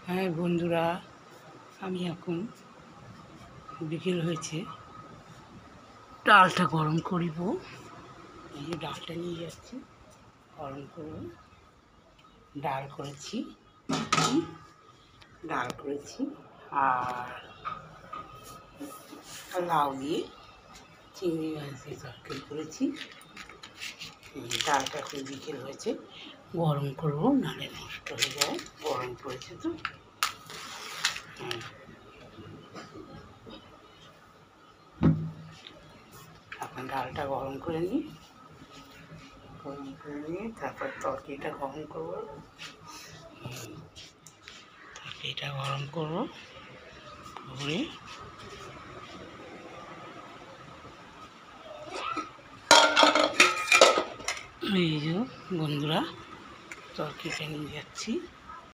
হ্যাঁ বন্ধুরা, আমি এখন বিকেল হয়েছে, ডালটা গরম করিব। এই যে ডালটা নিয়ে যাচ্ছি, গরম করব। ডাল করেছি আর লাউ দিয়ে চিংড়ি মাছ দিয়ে তরকারি করেছি। ডালটা এখন বিকেল হয়েছে, গরম করবো, নাহলে নষ্ট হয়ে যায়। গরম করেছে তো। এখন ডালটা গরম করে নিই, তারপর তরকারিটা গরম করবো। তরকারিটা গরম করবো করে এই যে বন্ধুরা, তরকারিটা নিয়ে যাচ্ছি।